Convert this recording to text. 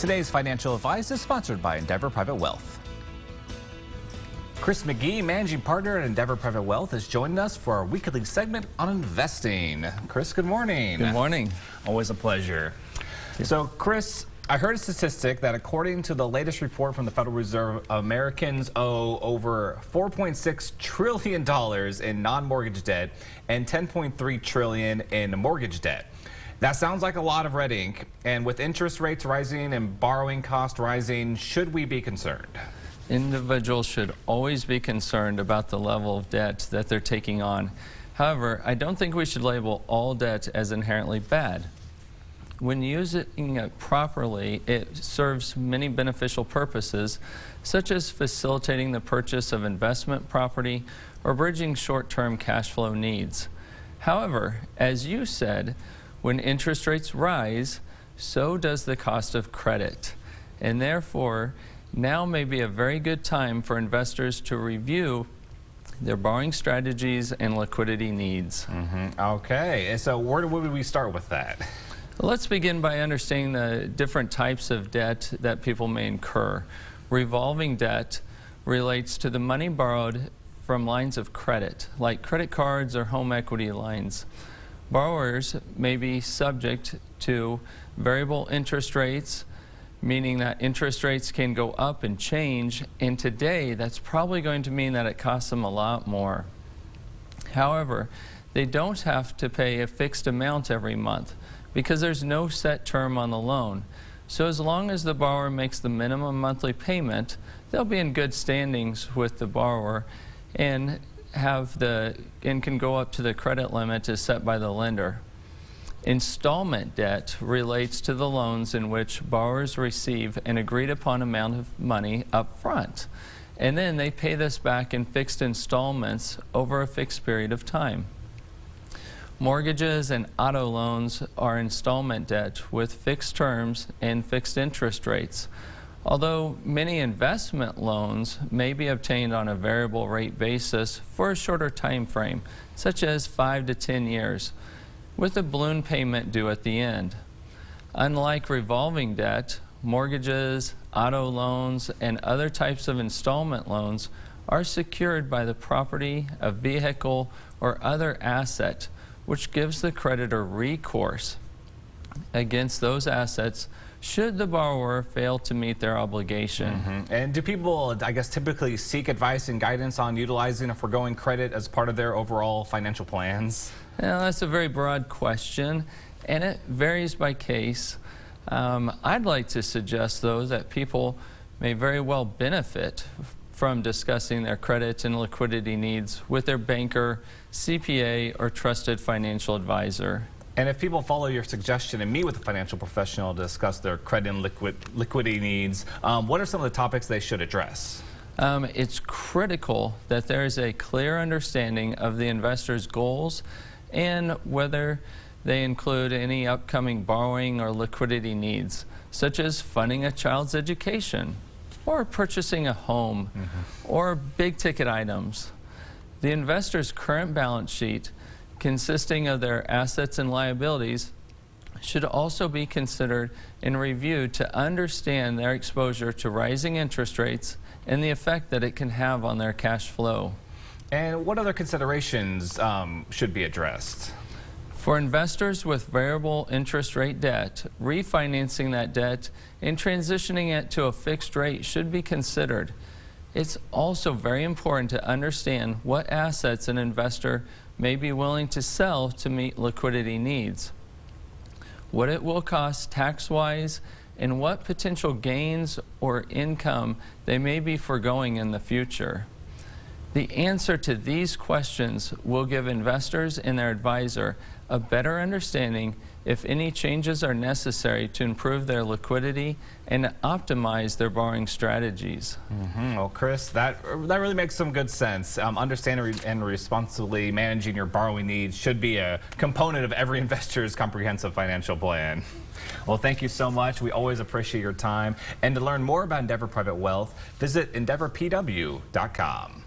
Today's financial advice is sponsored by Endeavor Private Wealth. Chris McGee, managing partner at Endeavor Private Wealth, is joining us for our weekly segment on investing. Chris, good morning. Good morning. Always a pleasure. So, Chris, I heard a statistic that according to the latest report from the Federal Reserve, Americans owe over $4.6 trillion in non-mortgage debt and $10.3 trillion in mortgage debt. That sounds like a lot of red ink, and with interest rates rising and borrowing costs rising, should we be concerned? Individuals should always be concerned about the level of debt that they're taking on. However, I don't think we should label all debt as inherently bad. When using it properly, it serves many beneficial purposes, such as facilitating the purchase of investment property or bridging short-term cash flow needs. However, as you said, when interest rates rise, so does the cost of credit. And therefore, now may be a very good time for investors to review their borrowing strategies and liquidity needs. Okay, and so where would we start with that? Let's begin by understanding the different types of debt that people may incur. Revolving debt relates to the money borrowed from lines of credit, like credit cards or home equity lines. Borrowers may be subject to variable interest rates, meaning that interest rates can go up and change, and today that's probably going to mean that it costs them a lot more. However, they don't have to pay a fixed amount every month because there's no set term on the loan. So as long as the borrower makes the minimum monthly payment, they'll be in good standings with the borrower and can go up to the credit limit as set by the lender. Installment debt relates to the loans in which borrowers receive an agreed upon amount of money up front, and then they pay this back in fixed installments over a fixed period of time. Mortgages and auto loans are installment debt with fixed terms and fixed interest rates. Although many investment loans may be obtained on a variable rate basis for a shorter time frame, such as 5 to 10 years, with a balloon payment due at the end. Unlike revolving debt, mortgages, auto loans, and other types of installment loans are secured by the property, a vehicle, or other asset, which gives the creditor recourse against those assets should the borrower fail to meet their obligation. And do people, I guess, typically seek advice and guidance on utilizing a foregoing credit as part of their overall financial plans? Now, that's a very broad question, and it varies by case. I'd like to suggest, though, that people may very well benefit from discussing their credit and liquidity needs with their banker, CPA, or trusted financial advisor. And if people follow your suggestion and meet with a financial professional to discuss their credit and liquidity needs, what are some of the topics they should address? It's critical that there is a clear understanding of the investor's goals and whether they include any upcoming borrowing or liquidity needs, such as funding a child's education or purchasing a home or big-ticket items. The investor's current balance sheet, consisting of their assets and liabilities, should also be considered and reviewed to understand their exposure to rising interest rates and the effect that it can have on their cash flow. And what other considerations should be addressed? For investors with variable interest rate debt, refinancing that debt and transitioning it to a fixed rate should be considered. It's also very important to understand what assets an investor may be willing to sell to meet liquidity needs, what it will cost tax-wise, and what potential gains or income they may be foregoing in the future. The answer to these questions will give investors and their advisor a better understanding if any changes are necessary to improve their liquidity and optimize their borrowing strategies. Well, Chris, that really makes some good sense. Understanding and responsibly managing your borrowing needs should be a component of every investor's comprehensive financial plan. Well, thank you so much. We always appreciate your time. And to learn more about Endeavor Private Wealth, visit EndeavorPW.com.